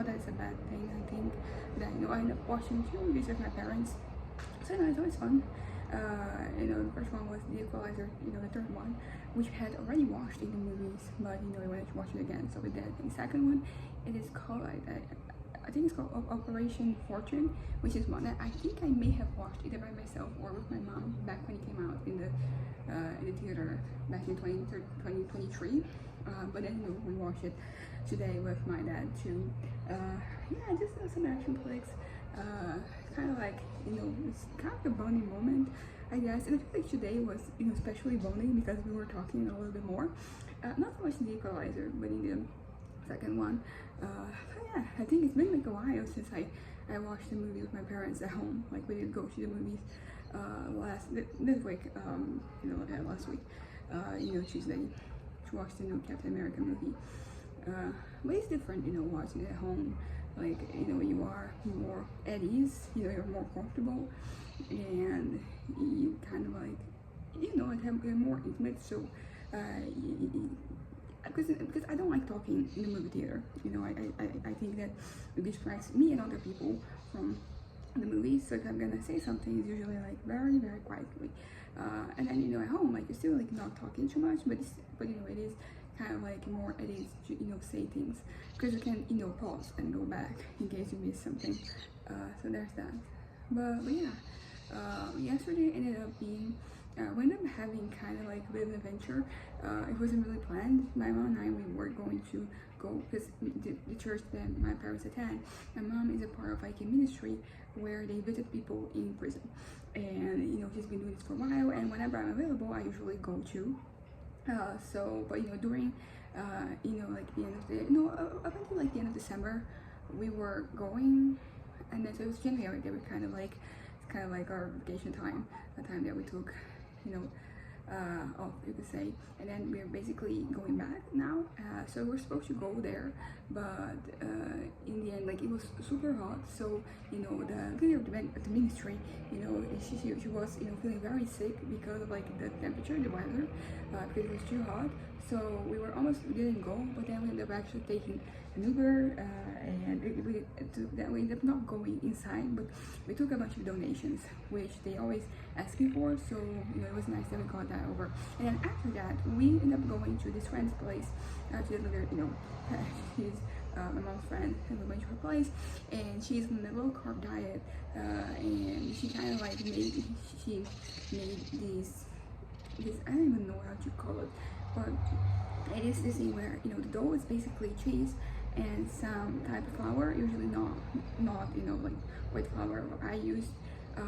that it's a bad thing. I think that I end up watching 2 movies with my parents, so it's always fun. The first one was The Equalizer, the third one, which I had already watched in the movies, but I wanted to watch it again, so we did. And the second one, it is called, I think it's called Operation Fortune, which is one that I think I may have watched either by myself or with my mom back when it came out in the theater back in 2023. But then we watched it today with my dad too. Yeah, just some action flicks. Kind of like it's kind of a bonding moment, I guess. And I feel like today was especially bonding because we were talking a little bit more. Not so much in The Equalizer, but in the second one. Yeah, I think it's been like a while since I watched the movie with my parents at home. Like we did go to the movies this week, last week, Tuesday, to watch the new Captain America movie. But it's different, watching it at home. Like, you are more at ease, you're more comfortable, and you kind of like, you're more intimate, so, because I don't like talking in the movie theater, I think that it distracts me and other people from the movies, so if I'm gonna say something, it's usually like very, very quietly, and then, at home, like, you're still like not talking too much, but it is kind of like more at ease to say things, because you can pause and go back in case you miss something, so there's that. But yeah, yesterday ended up being we ended up having kind of like a bit of an adventure. It wasn't really planned. My mom and I, we were going to go because the church that my parents attend, my mom is a part of like a ministry where they visit people in prison, and she's been doing this for a while, and whenever I'm available I usually go to. But during like the end of up until like the end of December, we were going, and then so it was January. They were kind of like our vacation time, the time that we took, off, you could say. And then we're basically going back now. So we're supposed to go there, but in the end, like, it was super hot. So the leader of the ministry, she was feeling very sick because of like the temperature, the weather, because it was too hot. So we didn't go, but then we ended up actually taking an Uber, and we ended up not going inside, but we took a bunch of donations, which they always ask you for. So it was nice that we got that over. And then after that, we ended up going to this friend's place. To another, she's my mom's friend, and we went to her place, and she's in a low carb diet, and she kind of like made these I don't even know how to call it, but it is this thing where the dough is basically cheese and some type of flour, usually not like white flour. I used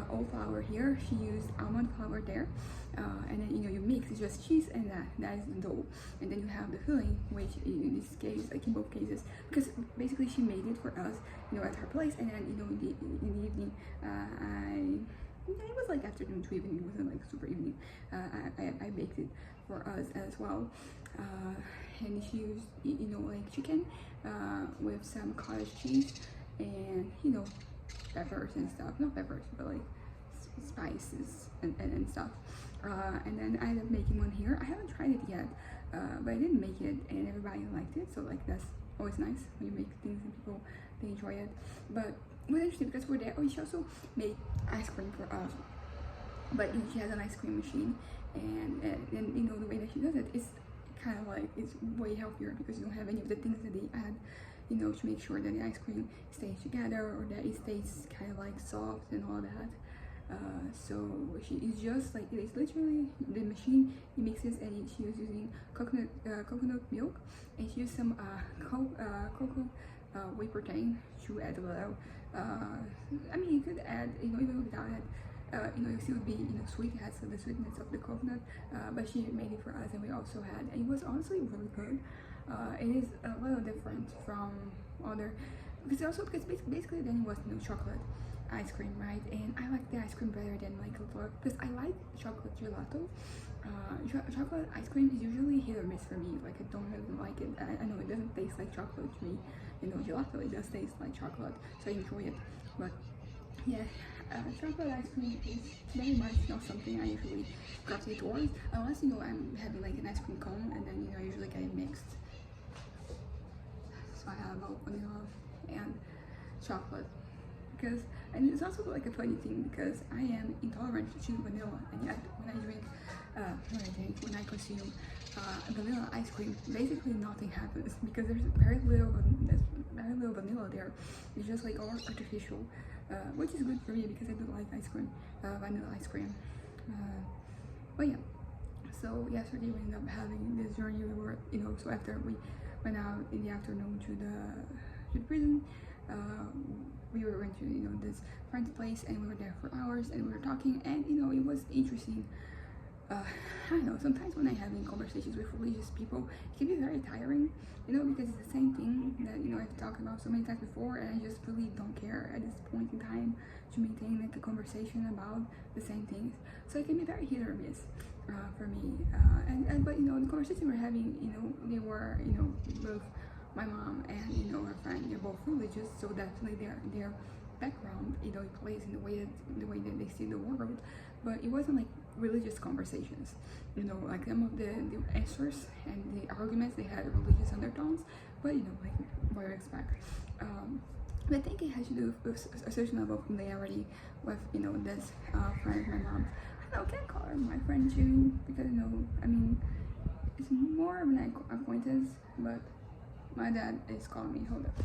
oat flour here, she used almond flour there, and then you mix. It's just cheese and that is the dough, and then you have the filling, which in this case, like in both cases, because basically she made it for us at her place, and then in the evening it was like afternoon to evening, it wasn't like super evening. I baked it for us as well, and she used like chicken with some cottage cheese and peppers and stuff, not peppers but like spices and stuff, and then I ended up making one here. I haven't tried it yet, but I didn't make it and everybody liked it, so like that's always nice when you make things and people, they enjoy it. But it was interesting because we're there. She also made ice cream for us, but she has an ice cream machine, and the way that she does it is kind of like, it's way healthier because you don't have any of the things that they add to make sure that the ice cream stays together or that it stays kind of like soft and all that. So she is just like, it's literally the machine, it mixes, and she was using coconut milk, and she used some cocoa whey protein to add a little. I mean, you could add even without it, it still would be sweet. It has the sweetness of the coconut, but she made it for us, and we also had, and it was honestly really good. It is a little different from other, because basically then it was chocolate ice cream, right? And I like the ice cream better than like because I like chocolate gelato. Chocolate ice cream is usually hit or miss for me. Like, I don't really like it. I know it doesn't taste like chocolate to me. Gelato, it does taste like chocolate, so I enjoy it. But yeah, chocolate ice cream is very much not something I usually gravitate towards, unless I'm having like an ice cream cone, and then I usually get it mixed. So I have vanilla and chocolate. Because, and it's also like a funny thing because I am intolerant to vanilla, and yet when I consume vanilla ice cream, basically nothing happens because there's very little vanilla there. It's just like all artificial, which is good for me because I do like ice cream, vanilla ice cream. But yeah, so yesterday we ended up having this journey. We were, so after we went out in the afternoon to the prison, we were going to this friend's place, and we were there for hours, and we were talking, and it was interesting. I don't know, sometimes when I'm having conversations with religious people, it can be very tiring, because it's the same thing that, I've talked about so many times before, and I just really don't care at this point in time to maintain like a conversation about the same things. So it can be very hit or miss for me. But the conversation we're having, they were, both my mom and, her friend, they're both religious, so definitely their background, it plays in the way that they see the world. But it wasn't like religious conversations, like some of the answers and the arguments, they had religious undertones, but like what you expect. But I think it has to do with a certain level of familiarity with this friend of my mom. I don't know, can't call her my friend too, because it's more of an acquaintance, but my dad is calling me. Hold up.